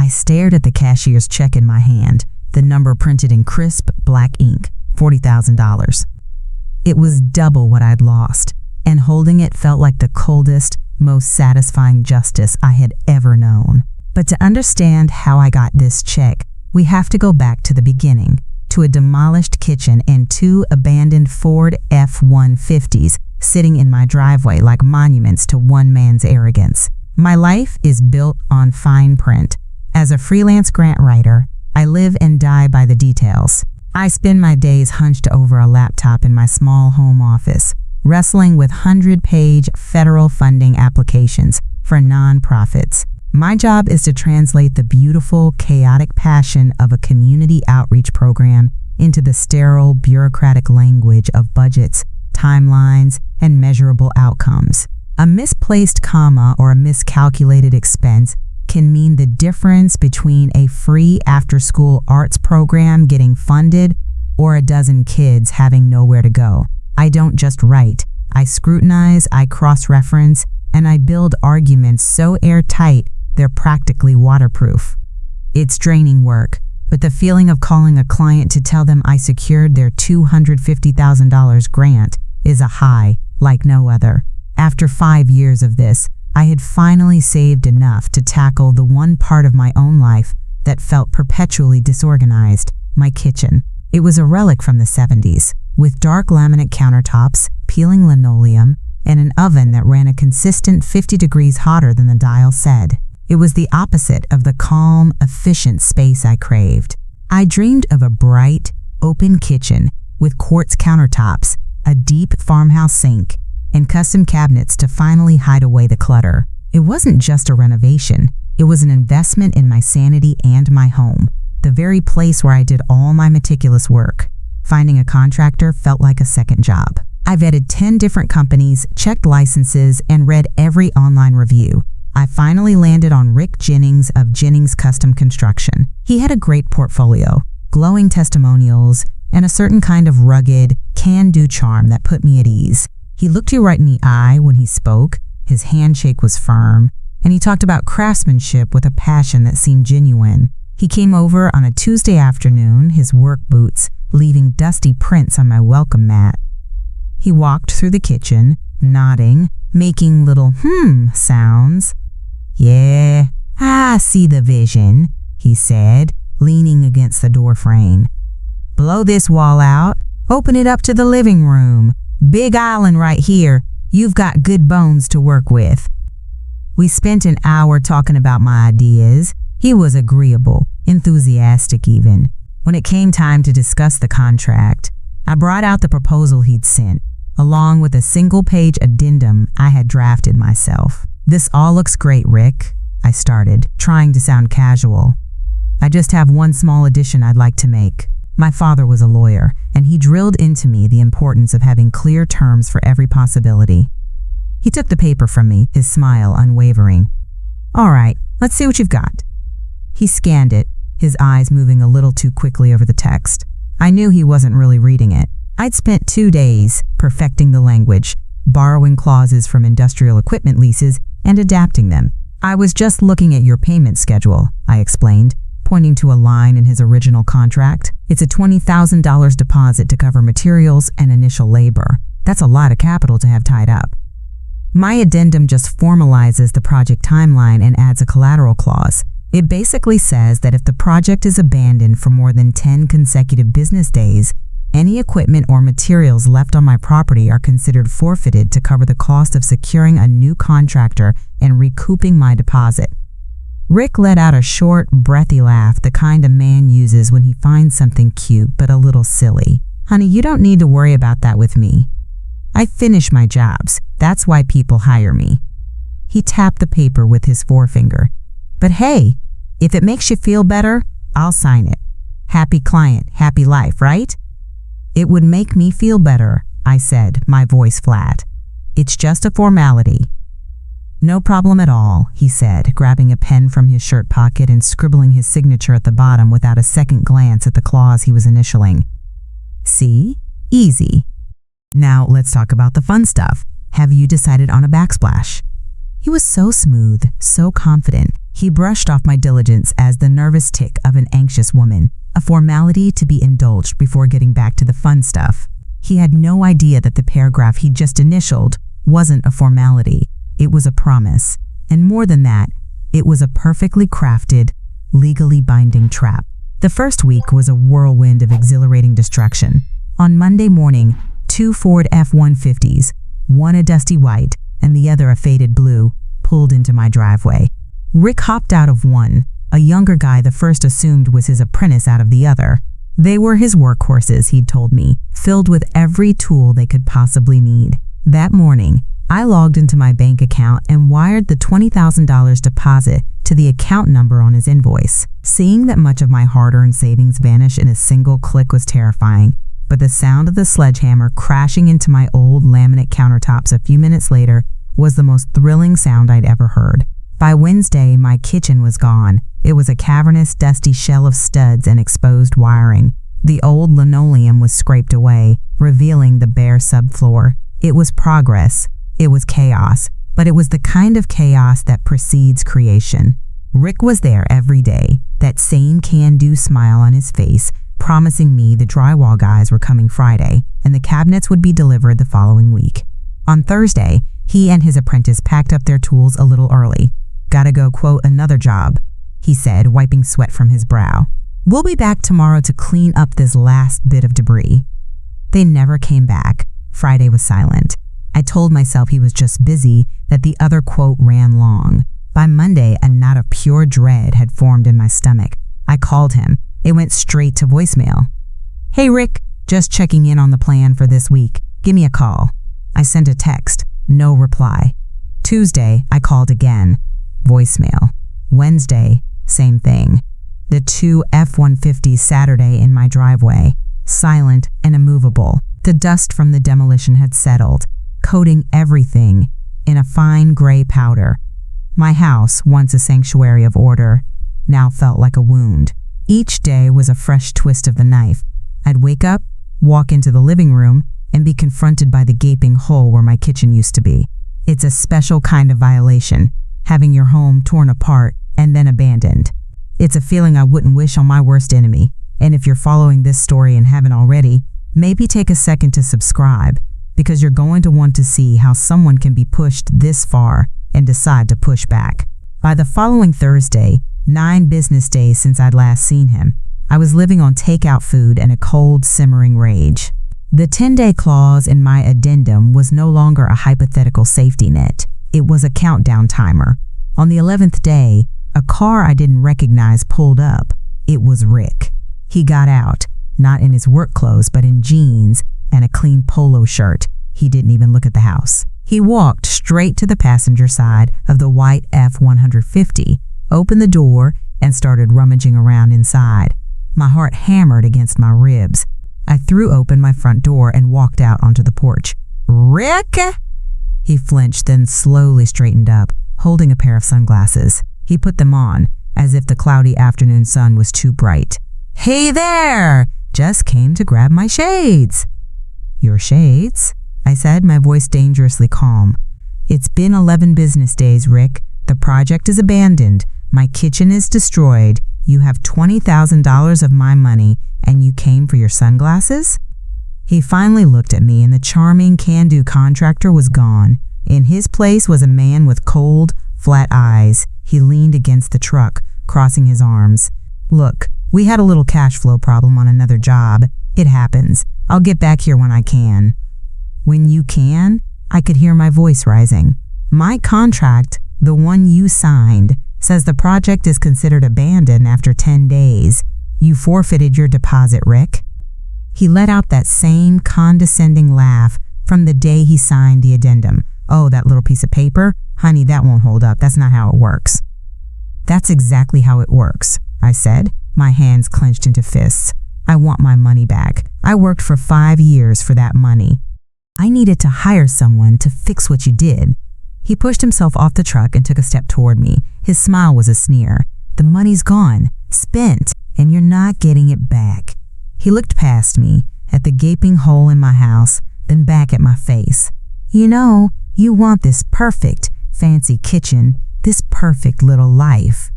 I stared at the cashier's check in my hand, the number printed in crisp black ink, $40,000. It was double what I'd lost, and holding it felt like the coldest, most satisfying justice I had ever known. But to understand how I got this check, we have to go back to the beginning, to a demolished kitchen and 2 abandoned Ford F-150s sitting in my driveway like monuments to one man's arrogance. My life is built on fine print. As a freelance grant writer, I live and die by the details. I spend my days hunched over a laptop in my small home office, wrestling with 100-page federal funding applications for nonprofits. My job is to translate the beautiful, chaotic passion of a community outreach program into the sterile, bureaucratic language of budgets, timelines, and measurable outcomes. A misplaced comma or a miscalculated expense can mean the difference between a free after-school arts program getting funded or a dozen kids having nowhere to go. I don't just write. I scrutinize, I cross-reference, and I build arguments so airtight they're practically waterproof. It's draining work, but the feeling of calling a client to tell them I secured their $250,000 grant is a high like no other. After 5 years of this, I had finally saved enough to tackle the one part of my own life that felt perpetually disorganized, my kitchen. It was a relic from the 70s, with dark laminate countertops, peeling linoleum, and an oven that ran a consistent 50 degrees hotter than the dial said. It was the opposite of the calm, efficient space I craved. I dreamed of a bright, open kitchen with quartz countertops, a deep farmhouse sink, and custom cabinets to finally hide away the clutter. It wasn't just a renovation, it was an investment in my sanity and my home, the very place where I did all my meticulous work. Finding a contractor felt like a second job. I vetted 10 different companies, checked licenses, and read every online review. I finally landed on Rick Jennings of Jennings Custom Construction. He had a great portfolio, glowing testimonials, and a certain kind of rugged, can-do charm that put me at ease. He looked you right in the eye when he spoke, his handshake was firm, and he talked about craftsmanship with a passion that seemed genuine. He came over on a Tuesday afternoon, his work boots leaving dusty prints on my welcome mat. He walked through the kitchen, nodding, making little sounds. "Yeah, I see the vision," he said, leaning against the door frame. "Blow this wall out, open it up to the living room. Big island right here. You've got good bones to work with." We spent an hour talking about my ideas. He was agreeable, enthusiastic even. When it came time to discuss the contract, I brought out the proposal he'd sent, along with a single-page addendum I had drafted myself. "This all looks great, Rick," I started, trying to sound casual. "I just have one small addition I'd like to make." My father was a lawyer, and he drilled into me the importance of having clear terms for every possibility. He took the paper from me, his smile unwavering. "All right, let's see what you've got." He scanned it, his eyes moving a little too quickly over the text. I knew he wasn't really reading it. I'd spent 2 days perfecting the language, borrowing clauses from industrial equipment leases and adapting them. "I was just looking at your payment schedule," I explained, pointing to a line in his original contract. "It's a $20,000 deposit to cover materials and initial labor. That's a lot of capital to have tied up." My addendum just formalizes the project timeline and adds a collateral clause. It basically says that if the project is abandoned for more than 10 consecutive business days, any equipment or materials left on my property are considered forfeited to cover the cost of securing a new contractor and recouping my deposit. Rick let out a short, breathy laugh, the kind a man uses when he finds something cute but a little silly. "Honey, you don't need to worry about that with me. I finish my jobs. That's why people hire me." He tapped the paper with his forefinger. "But hey, if it makes you feel better, I'll sign it. Happy client, happy life, right?" "It would make me feel better," I said, my voice flat. "It's just a formality." "No problem at all," he said, grabbing a pen from his shirt pocket and scribbling his signature at the bottom without a second glance at the clause he was initialing. "See? Easy. Now let's talk about the fun stuff. Have you decided on a backsplash?" He was so smooth, so confident, He brushed off my diligence as the nervous tick of an anxious woman, a formality to be indulged before getting back to the fun stuff. He had no idea that the paragraph he just initialed wasn't a formality. It was a promise. And more than that, it was a perfectly crafted, legally binding trap. The first week was a whirlwind of exhilarating destruction. On Monday morning, 2 Ford F-150s, one a dusty white and the other a faded blue, pulled into my driveway. Rick hopped out of one, a younger guy the first assumed was his apprentice out of the other. They were his workhorses, he'd told me, filled with every tool they could possibly need. That morning, I logged into my bank account and wired the $20,000 deposit to the account number on his invoice. Seeing that much of my hard-earned savings vanish in a single click was terrifying, but the sound of the sledgehammer crashing into my old laminate countertops a few minutes later was the most thrilling sound I'd ever heard. By Wednesday, my kitchen was gone. It was a cavernous, dusty shell of studs and exposed wiring. The old linoleum was scraped away, revealing the bare subfloor. It was progress. It was chaos, but it was the kind of chaos that precedes creation. Rick was there every day, that same can-do smile on his face, promising me the drywall guys were coming Friday and the cabinets would be delivered the following week. On Thursday, he and his apprentice packed up their tools a little early. "Gotta go, quote, another job," he said, wiping sweat from his brow. "We'll be back tomorrow to clean up this last bit of debris." They never came back. Friday was silent. I told myself he was just busy, that the other quote ran long. By Monday, a knot of pure dread had formed in my stomach. I called him. It went straight to voicemail. "Hey Rick, just checking in on the plan for this week. Give me a call." I sent a text. No reply. Tuesday, I called again. Voicemail. Wednesday, same thing. The 2 F-150s Saturday in my driveway, silent and immovable. The dust from the demolition had settled, coating everything in a fine gray powder. My house, once a sanctuary of order, now felt like a wound. Each day was a fresh twist of the knife. I'd wake up, walk into the living room, and be confronted by the gaping hole where my kitchen used to be. It's a special kind of violation, having your home torn apart and then abandoned. It's a feeling I wouldn't wish on my worst enemy. And if you're following this story and haven't already, maybe take a second to subscribe, because you're going to want to see how someone can be pushed this far and decide to push back. By the following Thursday, 9 business days since I'd last seen him, I was living on takeout food and a cold, simmering rage. The 10-day clause in my addendum was no longer a hypothetical safety net. It was a countdown timer. On the 11th day, a car I didn't recognize pulled up. It was Rick. He got out, not in his work clothes, but in jeans and a clean polo shirt. He didn't even look at the house. He walked straight to the passenger side of the white F-150, opened the door, and started rummaging around inside. My heart hammered against my ribs. I threw open my front door and walked out onto the porch. "Rick?" He flinched, then slowly straightened up, holding a pair of sunglasses. He put them on, as if the cloudy afternoon sun was too bright. "Hey there! Just came to grab my shades." "Your shades?" I said, my voice dangerously calm. "It's been 11 business days, Rick. The project is abandoned. My kitchen is destroyed. You have $20,000 of my money, and you came for your sunglasses?" He finally looked at me, and the charming can-do contractor was gone. In his place was a man with cold, flat eyes. He leaned against the truck, crossing his arms. "Look, we had a little cash flow problem on another job. It happens. I'll get back here when I can." "When you can?" I could hear my voice rising. "My contract, the one you signed, says the project is considered abandoned after 10 days. You forfeited your deposit, Rick." He let out that same condescending laugh from the day he signed the addendum. "Oh, that little piece of paper? Honey, that won't hold up. That's not how it works." "That's exactly how it works," I said, my hands clenched into fists. "I want my money back. I worked for 5 years for that money. I needed to hire someone to fix what you did." He pushed himself off the truck and took a step toward me. His smile was a sneer. "The money's gone, spent, and you're not getting it back." He looked past me, at the gaping hole in my house, then back at my face. "You know, you want this perfect, fancy kitchen, this perfect little life.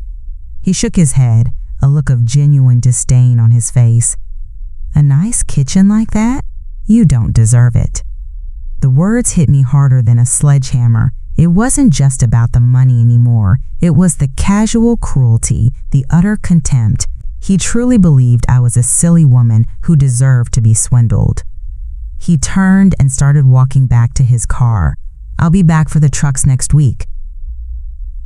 He shook his head, a look of genuine disdain on his face. A nice kitchen like that? You don't deserve it. The words hit me harder than a sledgehammer. It wasn't just about the money anymore. It was the casual cruelty, the utter contempt. He truly believed I was a silly woman who deserved to be swindled. He turned and started walking back to his car. I'll be back for the trucks next week,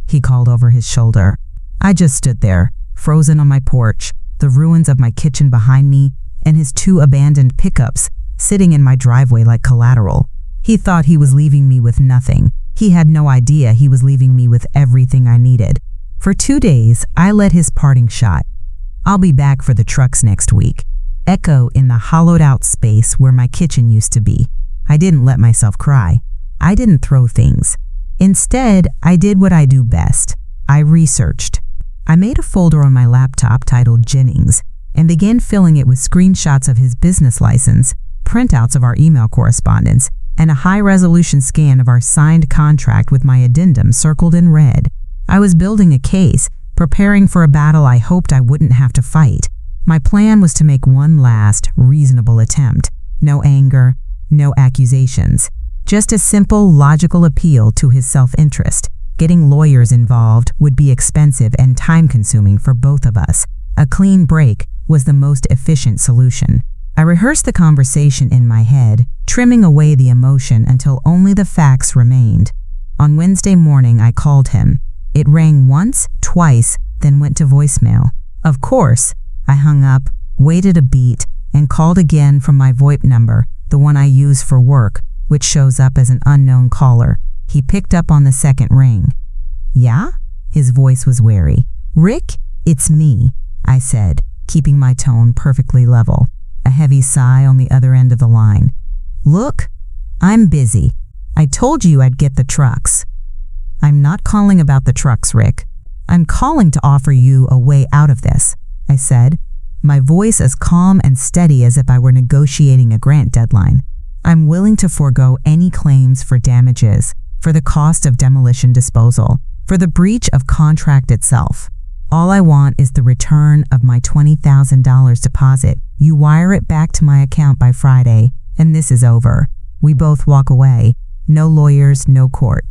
he called over his shoulder. I just stood there, frozen on my porch, the ruins of my kitchen behind me, and his 2 abandoned pickups sitting in my driveway like collateral. He thought he was leaving me with nothing. He had no idea he was leaving me with everything I needed. For 2 days, I let his parting shot. I'll be back for the trucks next week. Echo in the hollowed-out space where my kitchen used to be. I didn't let myself cry. I didn't throw things. Instead, I did what I do best. I researched. I made a folder on my laptop titled Jennings and began filling it with screenshots of his business license, printouts of our email correspondence, and a high-resolution scan of our signed contract with my addendum circled in red. I was building a case, preparing for a battle I hoped I wouldn't have to fight. My plan was to make one last, reasonable attempt. No anger, no accusations. Just a simple, logical appeal to his self-interest. Getting lawyers involved would be expensive and time-consuming for both of us. A clean break was the most efficient solution. I rehearsed the conversation in my head, trimming away the emotion until only the facts remained. On Wednesday morning, I called him. It rang once, twice, then went to voicemail. Of course, I hung up, waited a beat, and called again from my VoIP number, the one I use for work, which shows up as an unknown caller. He picked up on the second ring. Yeah? His voice was wary. Rick, it's me, I said, keeping my tone perfectly level. A heavy sigh on the other end of the line. Look, I'm busy. I told you I'd get the trucks. I'm not calling about the trucks, Rick. I'm calling to offer you a way out of this, I said, my voice as calm and steady as if I were negotiating a grant deadline. I'm willing to forego any claims for damages, for the cost of demolition disposal, for the breach of contract itself. All I want is the return of my $20,000 deposit. You wire it back to my account by Friday, and this is over. We both walk away. No lawyers, no court.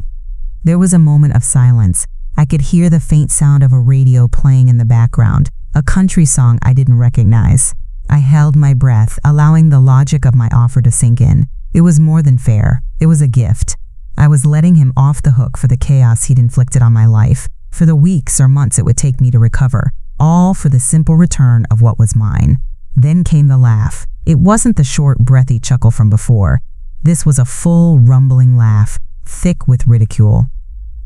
There was a moment of silence. I could hear the faint sound of a radio playing in the background, a country song I didn't recognize. I held my breath, allowing the logic of my offer to sink in. It was more than fair. It was a gift. I was letting him off the hook for the chaos he'd inflicted on my life, for the weeks or months it would take me to recover, all for the simple return of what was mine. Then came the laugh. It wasn't the short, breathy chuckle from before. This was a full, rumbling laugh, thick with ridicule.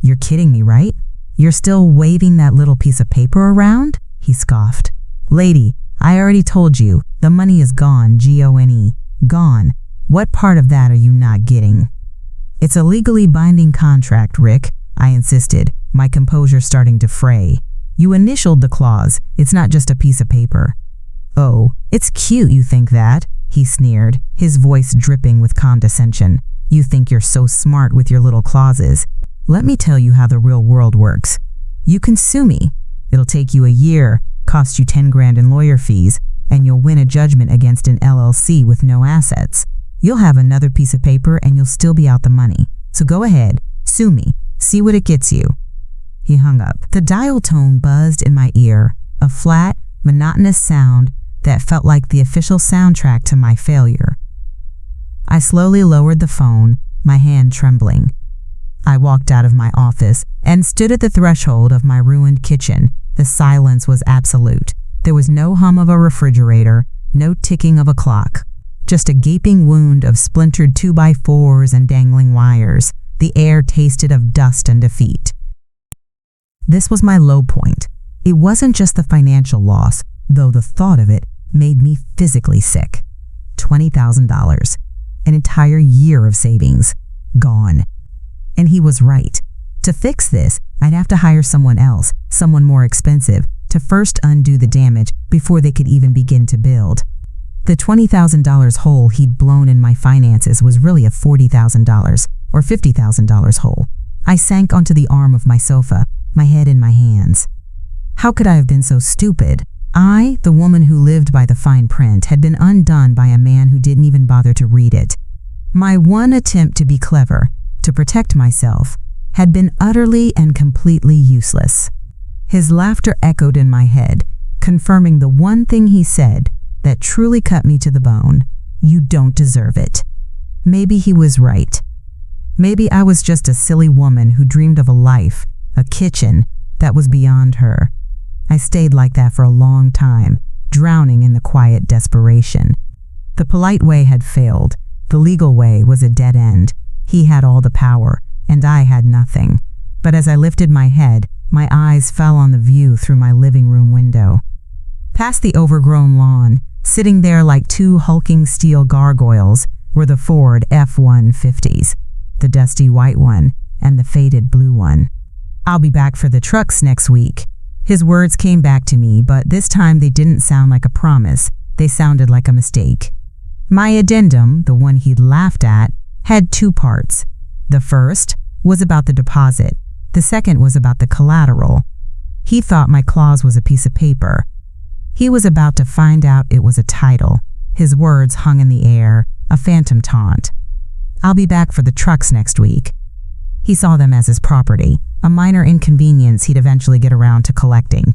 You're kidding me, right? You're still waving that little piece of paper around? He scoffed. Lady, I already told you, the money is gone, G-O-N-E. Gone. What part of that are you not getting? It's a legally binding contract, Rick, I insisted, my composure starting to fray. You initialed the clause. It's not just a piece of paper. Oh, it's cute you think that, he sneered, his voice dripping with condescension. You think you're so smart with your little clauses. Let me tell you how the real world works. You can sue me. It'll take you a year, cost you 10 grand in lawyer fees, and you'll win a judgment against an LLC with no assets. You'll have another piece of paper and you'll still be out the money. So go ahead, sue me, see what it gets you. He hung up. The dial tone buzzed in my ear, a flat, monotonous sound that felt like the official soundtrack to my failure. I slowly lowered the phone, my hand trembling. I walked out of my office and stood at the threshold of my ruined kitchen. The silence was absolute. There was no hum of a refrigerator, no ticking of a clock. Just a gaping wound of splintered 2x4s and dangling wires. The air tasted of dust and defeat. This was my low point. It wasn't just the financial loss, though the thought of it made me physically sick. $20,000. An entire year of savings. Gone. And he was right. To fix this, I'd have to hire someone else, someone more expensive, to first undo the damage before they could even begin to build. The $20,000 hole he'd blown in my finances was really a $40,000 or $50,000 hole. I sank onto the arm of my sofa, my head in my hands. How could I have been so stupid? I, the woman who lived by the fine print, had been undone by a man who didn't even bother to read it. My one attempt to be clever, to protect myself, had been utterly and completely useless. His laughter echoed in my head, confirming the one thing he said that truly cut me to the bone. You don't deserve it. Maybe he was right. Maybe I was just a silly woman who dreamed of a life, a kitchen, that was beyond her. I stayed like that for a long time, drowning in the quiet desperation. The polite way had failed. The legal way was a dead end. He had all the power, and I had nothing. But as I lifted my head, my eyes fell on the view through my living room window. Past the overgrown lawn, sitting there like two hulking steel gargoyles, were the Ford F-150s, the dusty white one and the faded blue one. I'll be back for the trucks next week. His words came back to me, but this time they didn't sound like a promise. They sounded like a mistake. My addendum, the one he'd laughed at, had two parts. The first was about the deposit. The second was about the collateral. He thought my clause was a piece of paper. He was about to find out it was a title. His words hung in the air, a phantom taunt. I'll be back for the trucks next week. He saw them as his property, a minor inconvenience he'd eventually get around to collecting.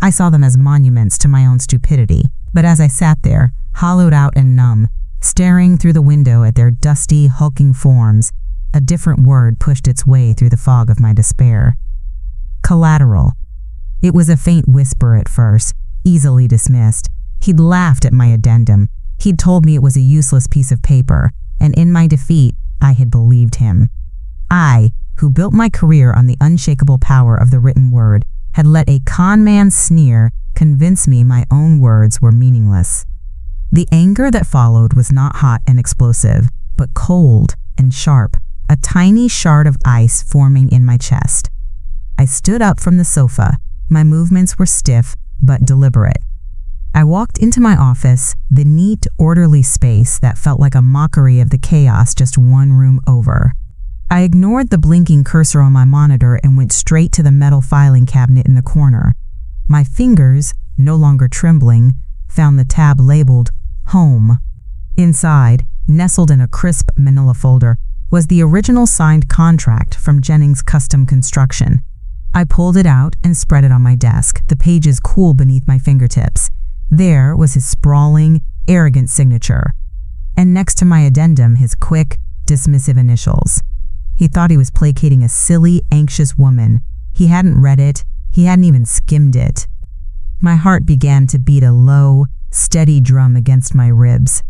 I saw them as monuments to my own stupidity, but as I sat there, hollowed out and numb, staring through the window at their dusty, hulking forms, a different word pushed its way through the fog of my despair. Collateral. It was a faint whisper at first, easily dismissed. He'd laughed at my addendum. He'd told me it was a useless piece of paper, and in my defeat, I had believed him. I, who built my career on the unshakable power of the written word, had let a con man's sneer convince me my own words were meaningless. The anger that followed was not hot and explosive, but cold and sharp, a tiny shard of ice forming in my chest. I stood up from the sofa. My movements were stiff but deliberate. I walked into my office, the neat, orderly space that felt like a mockery of the chaos just one room over. I ignored the blinking cursor on my monitor and went straight to the metal filing cabinet in the corner. My fingers, no longer trembling, found the tab labeled Home. Inside, nestled in a crisp manila folder, was the original signed contract from Jennings Custom Construction. I pulled it out and spread it on my desk, the pages cool beneath my fingertips. There was his sprawling, arrogant signature, and next to my addendum, his quick, dismissive initials. He thought he was placating a silly, anxious woman. He hadn't read it. He hadn't even skimmed it. My heart began to beat a low, steady drum against my ribs.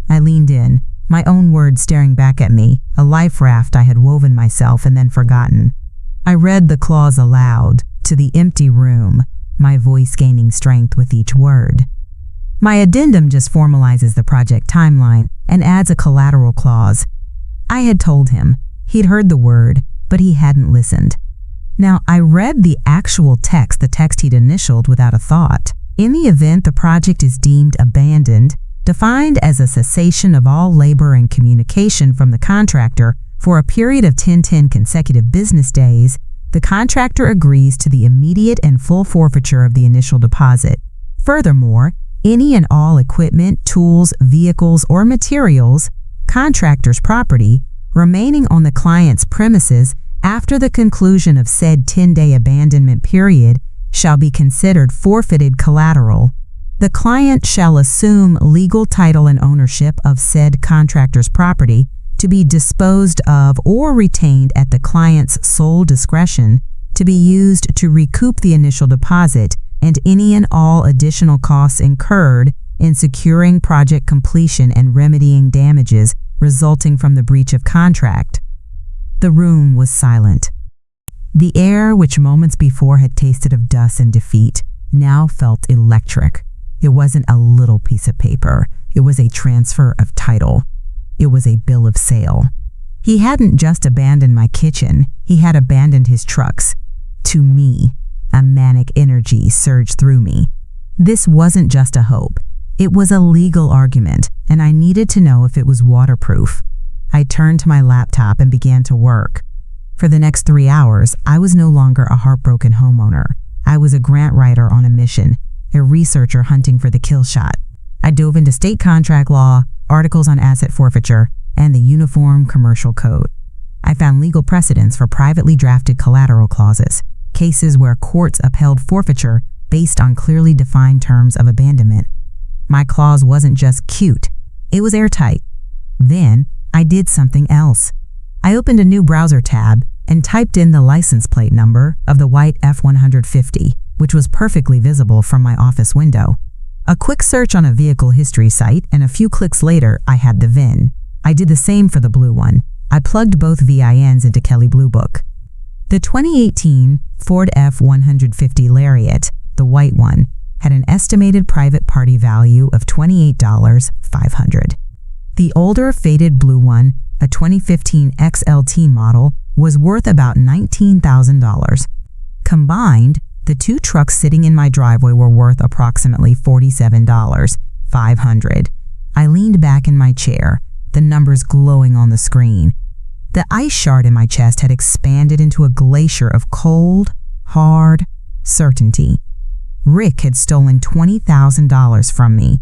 I leaned in, my own words staring back at me, a life raft I had woven myself and then forgotten. I read the clause aloud, to the empty room, my voice gaining strength with each word. My addendum just formalizes the project timeline and adds a collateral clause. I had told him. He'd heard the word, but he hadn't listened. Now, I read the actual text, the text he'd initialed, without a thought. In the event the project is deemed abandoned, defined as a cessation of all labor and communication from the contractor for a period of 10 consecutive business days, the contractor agrees to the immediate and full forfeiture of the initial deposit. Furthermore, any and all equipment, tools, vehicles, or materials, contractor's property, remaining on the client's premises after the conclusion of said 10-day abandonment period shall be considered forfeited collateral. The client shall assume legal title and ownership of said contractor's property to be disposed of or retained at the client's sole discretion to be used to recoup the initial deposit and any and all additional costs incurred in securing project completion and remedying damages resulting from the breach of contract. The room was silent. The air, which moments before had tasted of dust and defeat, now felt electric. It wasn't a little piece of paper. It was a transfer of title. It was a bill of sale. He hadn't just abandoned my kitchen. He had abandoned his trucks. To me, a manic energy surged through me. This wasn't just a hope. It was a legal argument, and I needed to know if it was waterproof. I turned to my laptop and began to work. For the next 3 hours, I was no longer a heartbroken homeowner. I was a grant writer on a mission, a researcher hunting for the kill shot. I dove into state contract law, articles on asset forfeiture, and the Uniform Commercial Code. I found legal precedents for privately drafted collateral clauses, cases where courts upheld forfeiture based on clearly defined terms of abandonment. My clause wasn't just cute, it was airtight. Then, I did something else. I opened a new browser tab and typed in the license plate number of the white F-150, which was perfectly visible from my office window. A quick search on a vehicle history site, and a few clicks later, I had the VIN. I did the same for the blue one. I plugged both VINs into Kelley Blue Book. The 2018 Ford F-150 Lariat, the white one, had an estimated private party value of $28,500. The older, faded blue one, a 2015 XLT model, was worth about $19,000. Combined, the two trucks sitting in my driveway were worth approximately $47,500. I leaned back in my chair, the numbers glowing on the screen. The ice shard in my chest had expanded into a glacier of cold, hard certainty. Rick had stolen $20,000 from me,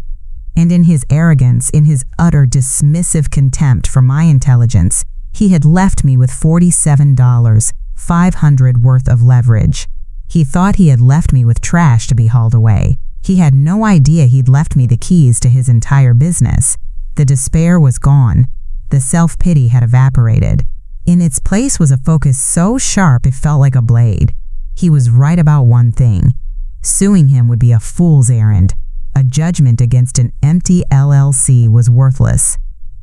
and in his arrogance, in his utter dismissive contempt for my intelligence, he had left me with $47,500 worth of leverage. He thought he had left me with trash to be hauled away. He had no idea he'd left me the keys to his entire business. The despair was gone. The self-pity had evaporated. In its place was a focus so sharp it felt like a blade. He was right about one thing. Suing him would be a fool's errand. A judgment against an empty LLC was worthless.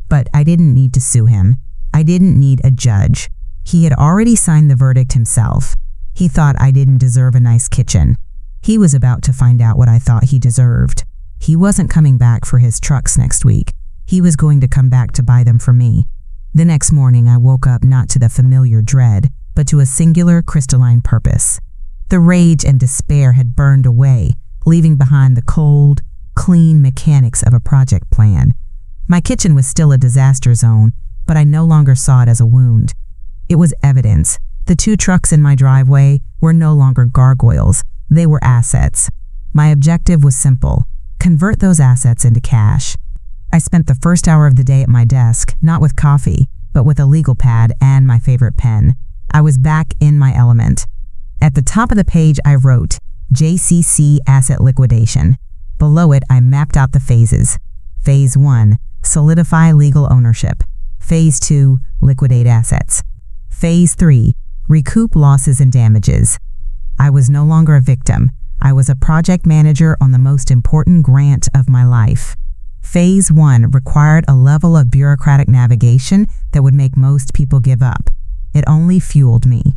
But I didn't need to sue him. I didn't need a judge. He had already signed the verdict himself. He thought I didn't deserve a nice kitchen. He was about to find out what I thought he deserved. He wasn't coming back for his trucks next week. He was going to come back to buy them for me. The next morning, I woke up not to the familiar dread, but to a singular crystalline purpose. The rage and despair had burned away, leaving behind the cold, clean mechanics of a project plan. My kitchen was still a disaster zone, but I no longer saw it as a wound. It was evidence. The two trucks in my driveway were no longer gargoyles. They were assets. My objective was simple: convert those assets into cash. I spent the first hour of the day at my desk, not with coffee, but with a legal pad and my favorite pen. I was back in my element. At the top of the page, I wrote, JCC Asset Liquidation. Below it, I mapped out the phases. Phase 1, solidify legal ownership. Phase 2, liquidate assets. Phase 3, recoup losses and damages. I was no longer a victim. I was a project manager on the most important grant of my life. Phase 1 required a level of bureaucratic navigation that would make most people give up. It only fueled me.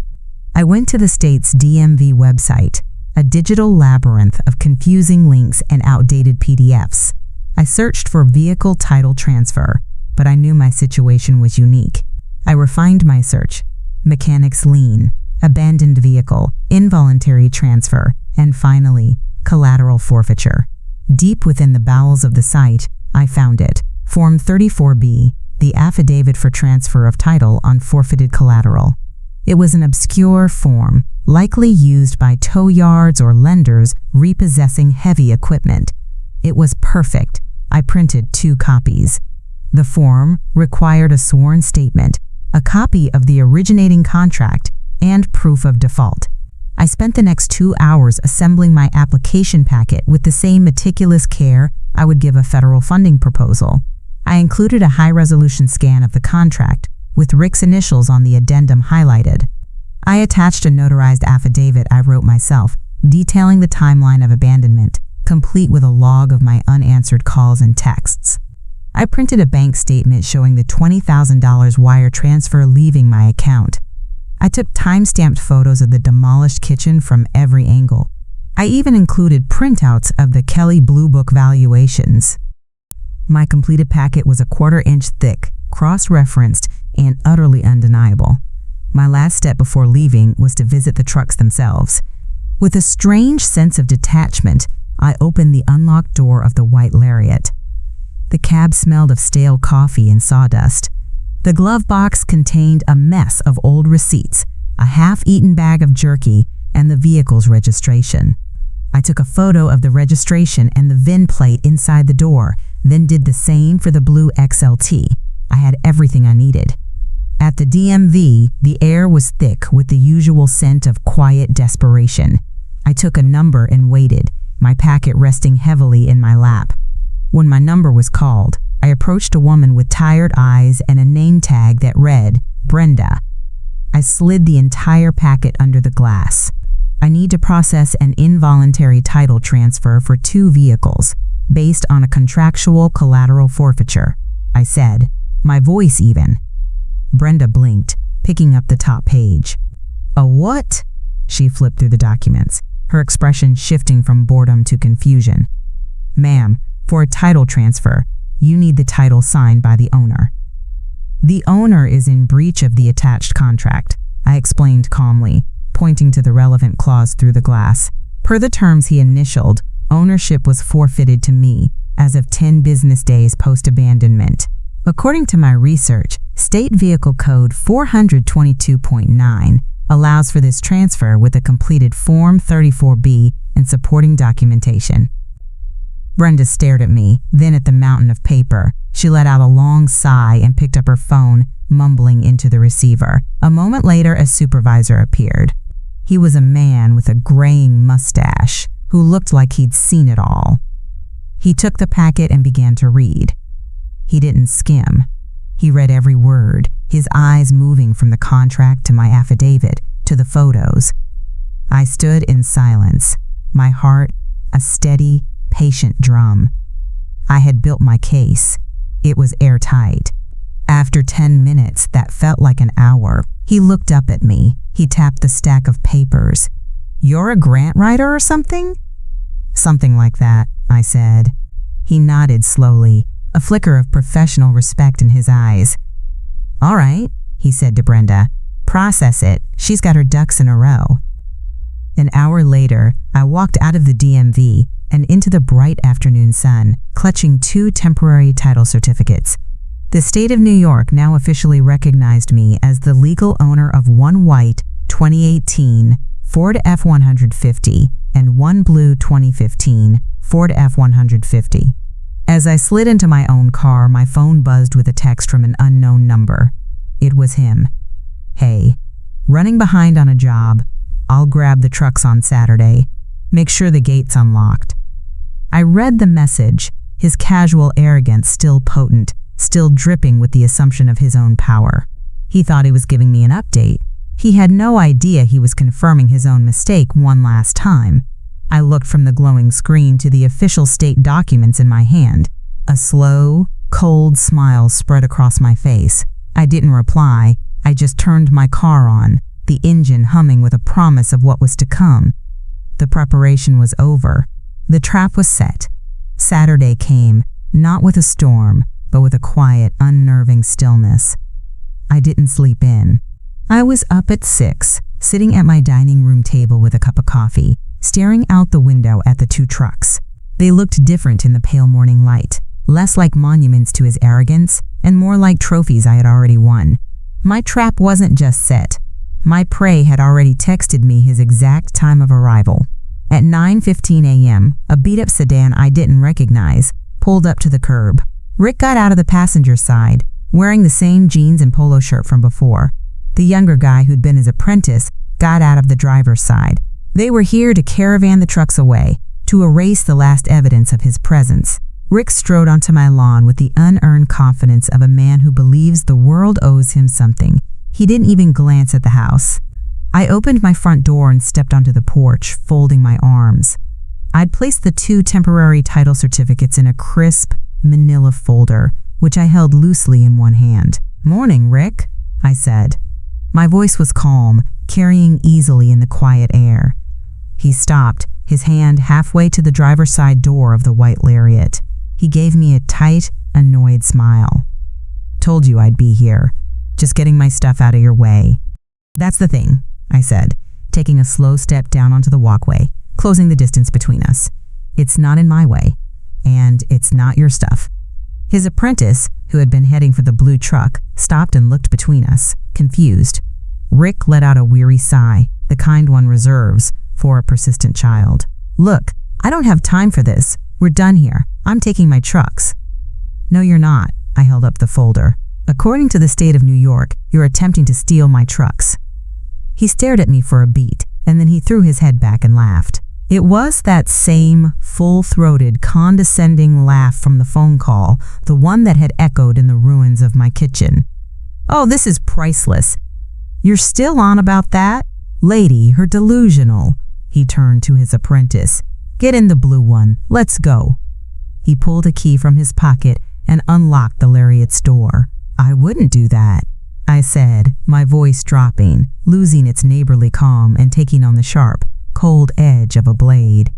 I went to the state's DMV website, a digital labyrinth of confusing links and outdated PDFs. I searched for vehicle title transfer, but I knew my situation was unique. I refined my search: mechanics lien, abandoned vehicle, involuntary transfer, and finally, collateral forfeiture. Deep within the bowels of the site, I found it. Form 34B, the affidavit for transfer of title on forfeited collateral. It was an obscure form, likely used by tow yards or lenders repossessing heavy equipment. It was perfect. I printed 2 copies. The form required a sworn statement, a copy of the originating contract, and proof of default. I spent the next 2 hours assembling my application packet with the same meticulous care I would give a federal funding proposal. I included a high-resolution scan of the contract, with Rick's initials on the addendum highlighted. I attached a notarized affidavit I wrote myself, detailing the timeline of abandonment, complete with a log of my unanswered calls and texts. I printed a bank statement showing the $20,000 wire transfer leaving my account. I took time-stamped photos of the demolished kitchen from every angle. I even included printouts of the Kelley Blue Book valuations. My completed packet was a 1/4 inch thick, cross-referenced, and utterly undeniable. My last step before leaving was to visit the trucks themselves. With a strange sense of detachment, I opened the unlocked door of the white Lariat. The cab smelled of stale coffee and sawdust. The glove box contained a mess of old receipts, a half-eaten bag of jerky, and the vehicle's registration. I took a photo of the registration and the VIN plate inside the door, then did the same for the blue XLT. I had everything I needed. At the DMV, the air was thick with the usual scent of quiet desperation. I took a number and waited, my packet resting heavily in my lap. When my number was called, I approached a woman with tired eyes and a name tag that read, Brenda. I slid the entire packet under the glass. I need to process an involuntary title transfer for 2 vehicles, based on a contractual collateral forfeiture, I said, my voice even. Brenda blinked, picking up the top page. A what? She flipped through the documents, her expression shifting from boredom to confusion. Ma'am, for a title transfer, you need the title signed by the owner. The owner is in breach of the attached contract, I explained calmly, pointing to the relevant clause through the glass. Per the terms he initialed, ownership was forfeited to me as of 10 business days post-abandonment. According to my research, State Vehicle Code 422.9 allows for this transfer with a completed Form 34B and supporting documentation. Brenda stared at me, then at the mountain of paper. She let out a long sigh and picked up her phone, mumbling into the receiver. A moment later, a supervisor appeared. He was a man with a graying mustache who looked like he'd seen it all. He took the packet and began to read. He didn't skim. He read every word, his eyes moving from the contract to my affidavit to the photos. I stood in silence, my heart a steady, patient drum. I had built my case. It was airtight. After 10 minutes that felt like an hour, he looked up at me. He tapped the stack of papers. You're a grant writer or something? Something like that, I said. He nodded slowly, a flicker of professional respect in his eyes. All right, he said to Brenda. Process it. She's got her ducks in a row. An hour later, I walked out of the DMV and into the bright afternoon sun, clutching 2 temporary title certificates. The state of New York now officially recognized me as the legal owner of 1 white 2018 Ford F-150 and 1 blue 2015 Ford F-150. As I slid into my own car, my phone buzzed with a text from an unknown number. It was him. Hey, running behind on a job. I'll grab the trucks on Saturday. Make sure the gate's unlocked. I read the message, his casual arrogance still potent, still dripping with the assumption of his own power. He thought he was giving me an update. He had no idea he was confirming his own mistake one last time. I looked from the glowing screen to the official state documents in my hand. A slow, cold smile spread across my face. I didn't reply. I just turned my car on, the engine humming with a promise of what was to come. The preparation was over. The trap was set. Saturday came, not with a storm, but with a quiet, unnerving stillness. I didn't sleep in. I was up at 6, sitting at my dining room table with a cup of coffee, staring out the window at the 2 trucks. They looked different in the pale morning light, less like monuments to his arrogance and more like trophies I had already won. My trap wasn't just set. My prey had already texted me his exact time of arrival. At 9:15 a.m., a beat-up sedan I didn't recognize pulled up to the curb. Rick got out of the passenger side, wearing the same jeans and polo shirt from before. The younger guy who'd been his apprentice got out of the driver's side. They were here to caravan the trucks away, to erase the last evidence of his presence. Rick strode onto my lawn with the unearned confidence of a man who believes the world owes him something. He didn't even glance at the house. I opened my front door and stepped onto the porch, folding my arms. I'd placed the 2 temporary title certificates in a crisp, manila folder, which I held loosely in one hand. "Morning, Rick," I said. My voice was calm, carrying easily in the quiet air. He stopped, his hand halfway to the driver's side door of the white Lariat. He gave me a tight, annoyed smile. "Told you I'd be here. Just getting my stuff out of your way." "That's the thing," I said, taking a slow step down onto the walkway, closing the distance between us. "It's not in my way, and it's not your stuff." His apprentice, who had been heading for the blue truck, stopped and looked between us, confused. Rick let out a weary sigh, the kind one reserves for a persistent child. "Look, I don't have time for this. We're done here. I'm taking my trucks." "No, you're not." I held up the folder. "According to the state of New York, you're attempting to steal my trucks." He stared at me for a beat, and then he threw his head back and laughed. It was that same full-throated, condescending laugh from the phone call, the one that had echoed in the ruins of my kitchen. "Oh, this is priceless. You're still on about that? Lady, her delusional." He turned to his apprentice. "Get in the blue one. Let's go." He pulled a key from his pocket and unlocked the Lariat's door. "I wouldn't do that," I said, my voice dropping, losing its neighborly calm and taking on the sharp, cold edge of a blade.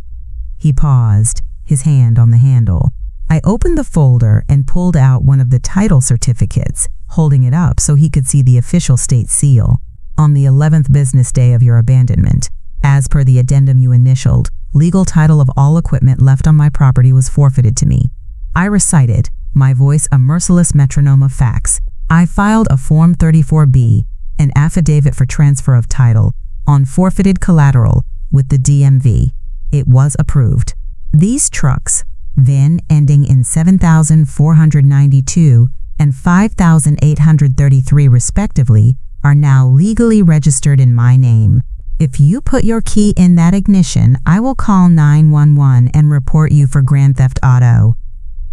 He paused, his hand on the handle. I opened the folder and pulled out one of the title certificates, holding it up so he could see the official state seal. "On the 11th business day of your abandonment, as per the addendum you initialed, legal title of all equipment left on my property was forfeited to me." I recited, my voice a merciless metronome of facts. I filed a Form 34B, an affidavit for transfer of title, on forfeited collateral with the DMV. It was approved. These trucks, VIN ending in 7,492 and 5,833 respectively, are now legally registered in my name. If you put your key in that ignition, I will call 911 and report you for grand theft auto.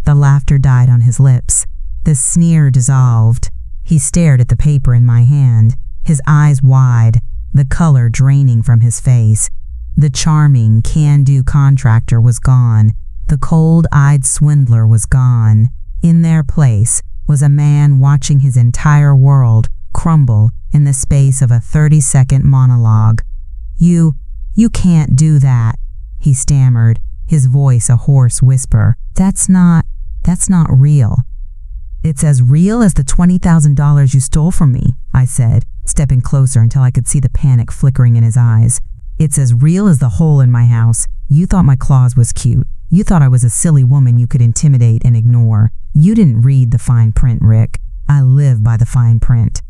The laughter died on his lips. The sneer dissolved. He stared at the paper in my hand, his eyes wide, the color draining from his face. The charming, can-do contractor was gone. The cold-eyed swindler was gone. In their place was a man watching his entire world crumble in the space of a 30-second monologue. You can't do that," he stammered, his voice a hoarse whisper. That's not real." "It's as real as the $20,000 you stole from me," I said, stepping closer until I could see the panic flickering in his eyes. "It's as real as the hole in my house. You thought my claws was cute. You thought I was a silly woman you could intimidate and ignore. You didn't read the fine print, Rick. I live by the fine print."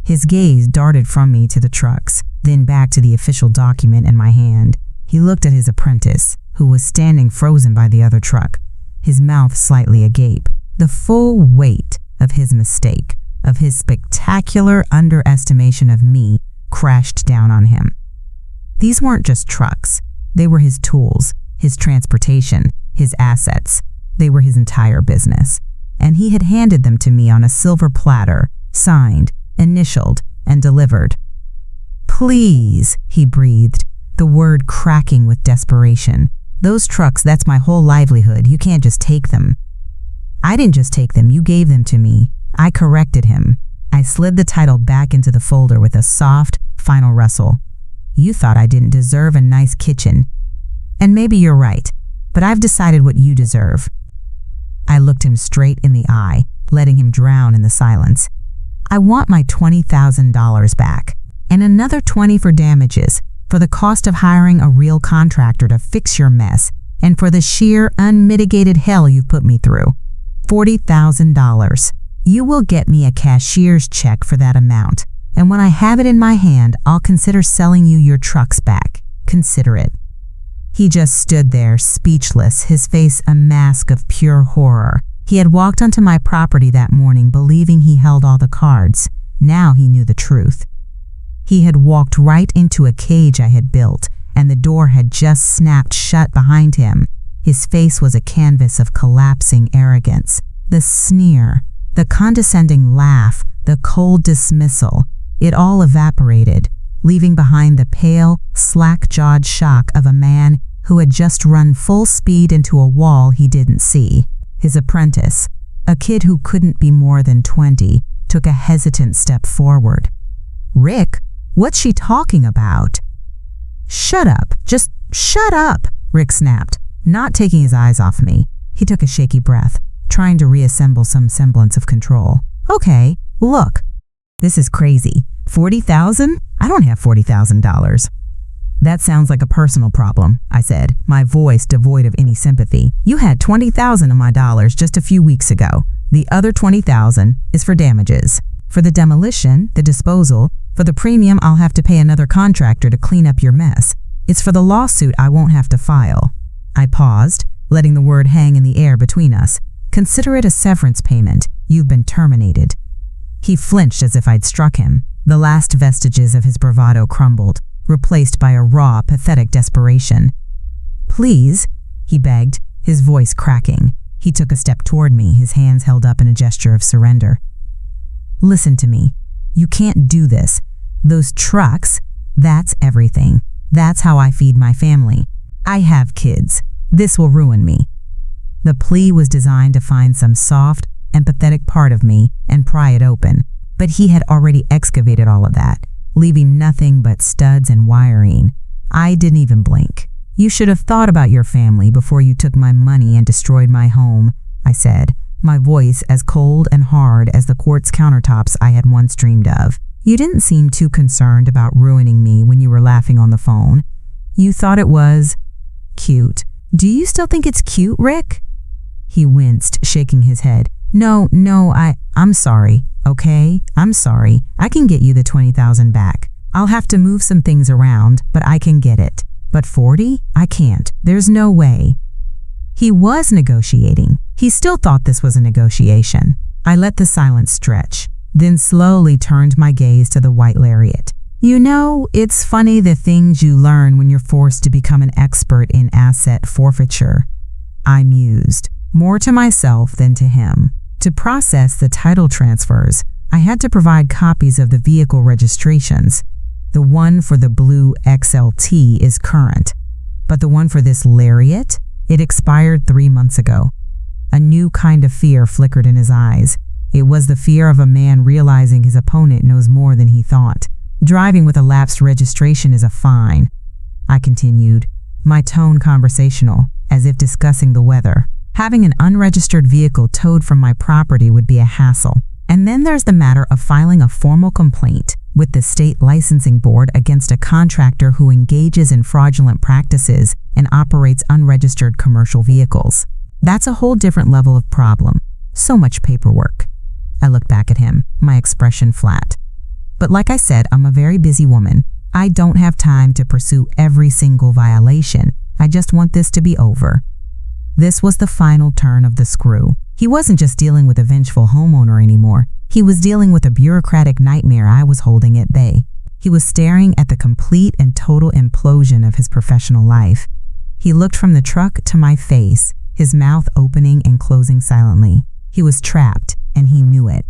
His gaze darted from me to the trucks, then back to the official document in my hand. He looked at his apprentice, who was standing frozen by the other truck, his mouth slightly agape. The full weight of his mistake, of his spectacular underestimation of me, crashed down on him. These weren't just trucks. They were his tools, his transportation, his assets. They were his entire business. And he had handed them to me on a silver platter, signed, initialed, and delivered. "Please," he breathed, the word cracking with desperation. "Those trucks, that's my whole livelihood. You can't just take them." "I didn't just take them. You gave them to me." I corrected him. I slid the title back into the folder with a soft, final rustle. "You thought I didn't deserve a nice kitchen. And maybe you're right, but I've decided what you deserve." I looked him straight in the eye, letting him drown in the silence. "I want my $20,000 back, and another $20 for damages, for the cost of hiring a real contractor to fix your mess, and for the sheer, unmitigated hell you've put me through. $40,000. You will get me a cashier's check for that amount, and when I have it in my hand, I'll consider selling you your trucks back. Consider it." He just stood there, speechless, his face a mask of pure horror. He had walked onto my property that morning believing he held all the cards. Now he knew the truth. He had walked right into a cage I had built, and the door had just snapped shut behind him. His face was a canvas of collapsing arrogance. The sneer, the condescending laugh, the cold dismissal, it all evaporated, leaving behind the pale, slack-jawed shock of a man who had just run full speed into a wall he didn't see. His apprentice, a kid who couldn't be more than 20, took a hesitant step forward. "Rick, what's she talking about?" "Shut up. Just shut up," Rick snapped, not taking his eyes off me. He took a shaky breath, trying to reassemble some semblance of control. "Okay, look. This is crazy. 40,000? I don't have $40,000. "That sounds like a personal problem," I said, my voice devoid of any sympathy. "You had 20,000 of my dollars just a few weeks ago. The other 20,000 is for damages. For the demolition, the disposal, For the premium, I'll have to pay another contractor to clean up your mess. It's for the lawsuit I won't have to file." I paused, letting the word hang in the air between us. "Consider it a severance payment. You've been terminated." He flinched as if I'd struck him. The last vestiges of his bravado crumbled, replaced by a raw, pathetic desperation. "Please," he begged, his voice cracking. He took a step toward me, his hands held up in a gesture of surrender. "Listen to me. You can't do this. Those trucks, that's everything. That's how I feed my family. I have kids. This will ruin me." The plea was designed to find some soft, empathetic part of me and pry it open, but he had already excavated all of that, leaving nothing but studs and wiring. I didn't even blink. "You should have thought about your family before you took my money and destroyed my home," I said, my voice as cold and hard as the quartz countertops I had once dreamed of. "You didn't seem too concerned about ruining me when you were laughing on the phone. You thought it was cute. Do you still think it's cute, Rick?" He winced, shaking his head. No, I'm sorry, okay? I'm sorry. I can get you the $20,000 back. I'll have to move some things around, but I can get it. But 40? I can't. There's no way." He was negotiating. He still thought this was a negotiation. I let the silence stretch, then slowly turned my gaze to the white lariat. "You know, it's funny the things you learn when you're forced to become an expert in asset forfeiture," I mused, more to myself than to him. To process the title transfers, I had to provide copies of the vehicle registrations. The one for the blue XLT is current, but the one for this lariat, it expired 3 months ago. A new kind of fear flickered in his eyes. It was the fear of a man realizing his opponent knows more than he thought. "Driving with a lapsed registration is a fine," I continued, my tone conversational, as if discussing the weather. "Having an unregistered vehicle towed from my property would be a hassle. And then there's the matter of filing a formal complaint with the state licensing board against a contractor who engages in fraudulent practices and operates unregistered commercial vehicles. That's a whole different level of problem. So much paperwork." I looked back at him, my expression flat. "But like I said, I'm a very busy woman. I don't have time to pursue every single violation. I just want this to be over." This was the final turn of the screw. He wasn't just dealing with a vengeful homeowner anymore. He was dealing with a bureaucratic nightmare I was holding at bay. He was staring at the complete and total implosion of his professional life. He looked from the truck to my face, his mouth opening and closing silently. He was trapped, and he knew it.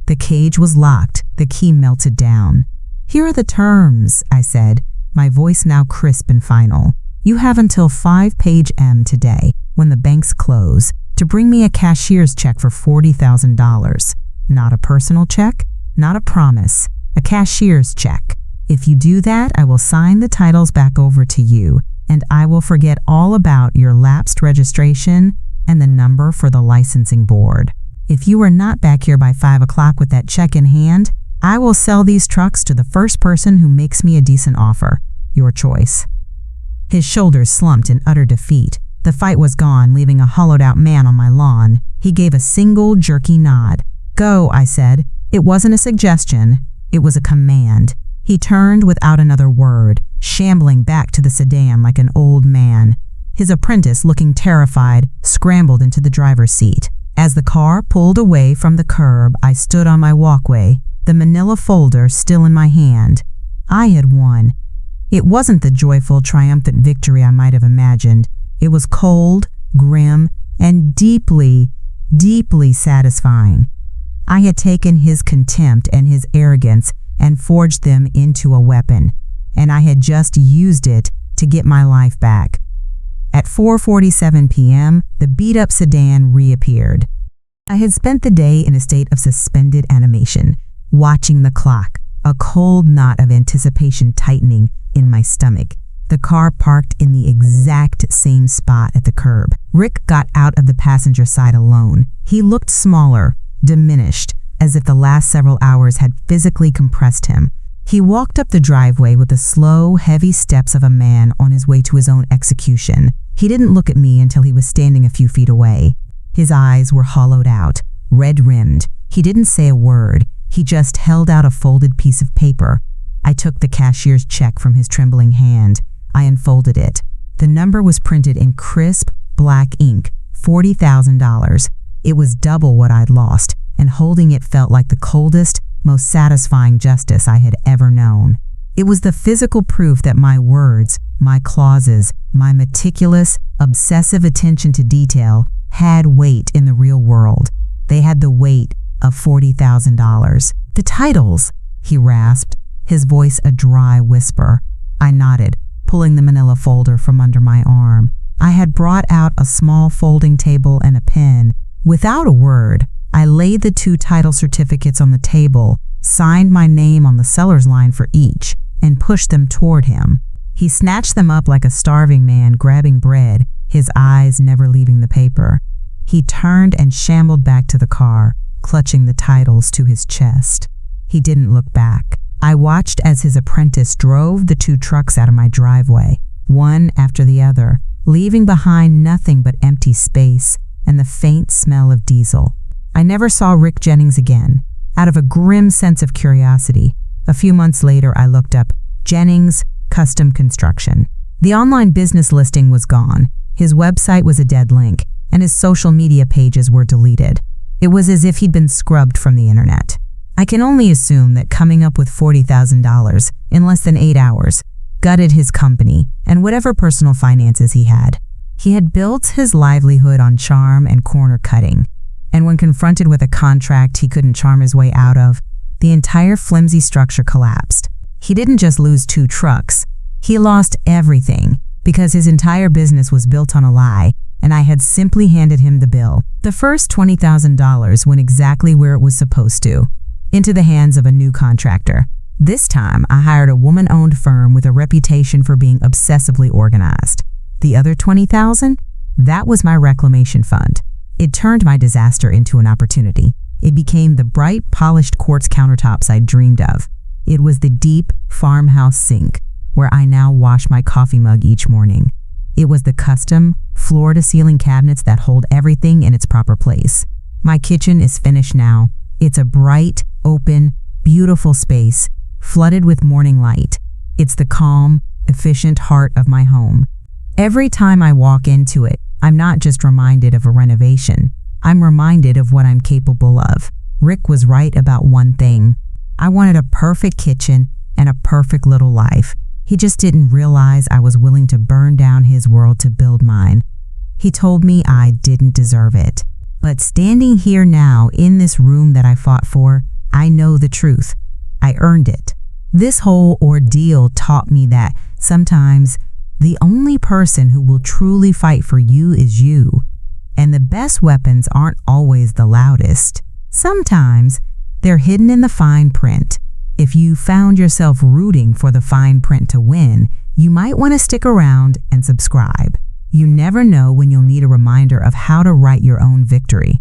The cage was locked, the key melted down. "Here are the terms," I said, my voice now crisp and final. "You have until 5 page M today, when the banks close, to bring me a cashier's check for $40,000. Not a personal check, not a promise, a cashier's check. If you do that, I will sign the titles back over to you, and I will forget all about your lapsed registration and the number for the licensing board. If you are not back here by 5 o'clock with that check in hand, I will sell these trucks to the first person who makes me a decent offer. Your choice." His shoulders slumped in utter defeat. The fight was gone, leaving a hollowed-out man on my lawn. He gave a single jerky nod. "Go," I said. It wasn't a suggestion. It was a command. He turned without another word, shambling back to the sedan like an old man. His apprentice, looking terrified, scrambled into the driver's seat. As the car pulled away from the curb, I stood on my walkway, the manila folder still in my hand. I had won. It wasn't the joyful, triumphant victory I might have imagined. It was cold, grim, and deeply, deeply satisfying. I had taken his contempt and his arrogance and forged them into a weapon, and I had just used it to get my life back. At 4:47 p.m., the beat-up sedan reappeared. I had spent the day in a state of suspended animation, watching the clock, a cold knot of anticipation tightening in my stomach. The car parked in the exact same spot at the curb. Rick got out of the passenger side alone. He looked smaller, diminished, as if the last several hours had physically compressed him. He walked up the driveway with the slow, heavy steps of a man on his way to his own execution. He didn't look at me until he was standing a few feet away. His eyes were hollowed out, red-rimmed. He didn't say a word. He just held out a folded piece of paper. I took the cashier's check from his trembling hand. I unfolded it. The number was printed in crisp, black ink, $40,000. It was double what I'd lost, and holding it felt like the coldest, most satisfying justice I had ever known. It was the physical proof that my words, my clauses, my meticulous, obsessive attention to detail had weight in the real world. They had the weight of $40,000. The titles, he rasped, his voice a dry whisper. I nodded, pulling the manila folder from under my arm. I had brought out a small folding table and a pen. Without a word, I laid the 2 title certificates on the table, signed my name on the seller's line for each, and pushed them toward him. He snatched them up like a starving man grabbing bread, his eyes never leaving the paper. He turned and shambled back to the car, clutching the titles to his chest. He didn't look back. I watched as his apprentice drove the 2 trucks out of my driveway, one after the other, leaving behind nothing but empty space and the faint smell of diesel. I never saw Rick Jennings again. Out of a grim sense of curiosity, a few months later I looked up Jennings Custom Construction. The online business listing was gone, his website was a dead link, and his social media pages were deleted. It was as if he'd been scrubbed from the internet. I can only assume that coming up with $40,000 in less than 8 hours gutted his company and whatever personal finances he had. He had built his livelihood on charm and corner cutting, and when confronted with a contract he couldn't charm his way out of, the entire flimsy structure collapsed. He didn't just lose 2 trucks, he lost everything because his entire business was built on a lie, and I had simply handed him the bill. The first $20,000 went exactly where it was supposed to, into the hands of a new contractor. This time, I hired a woman-owned firm with a reputation for being obsessively organized. The other $20,000? That was my reclamation fund. It turned my disaster into an opportunity. It became the bright, polished quartz countertops I dreamed of. It was the deep farmhouse sink where I now wash my coffee mug each morning. It was the custom, floor-to-ceiling cabinets that hold everything in its proper place. My kitchen is finished now. It's a bright, open, beautiful space, flooded with morning light. It's the calm, efficient heart of my home. Every time I walk into it, I'm not just reminded of a renovation. I'm reminded of what I'm capable of. Rick was right about one thing. I wanted a perfect kitchen and a perfect little life. He just didn't realize I was willing to burn down his world to build mine. He told me I didn't deserve it. But standing here now in this room that I fought for, I know the truth. I earned it. This whole ordeal taught me that sometimes the only person who will truly fight for you is you. And the best weapons aren't always the loudest. Sometimes they're hidden in the fine print. If you found yourself rooting for the fine print to win, you might want to stick around and subscribe. You never know when you'll need a reminder of how to write your own victory.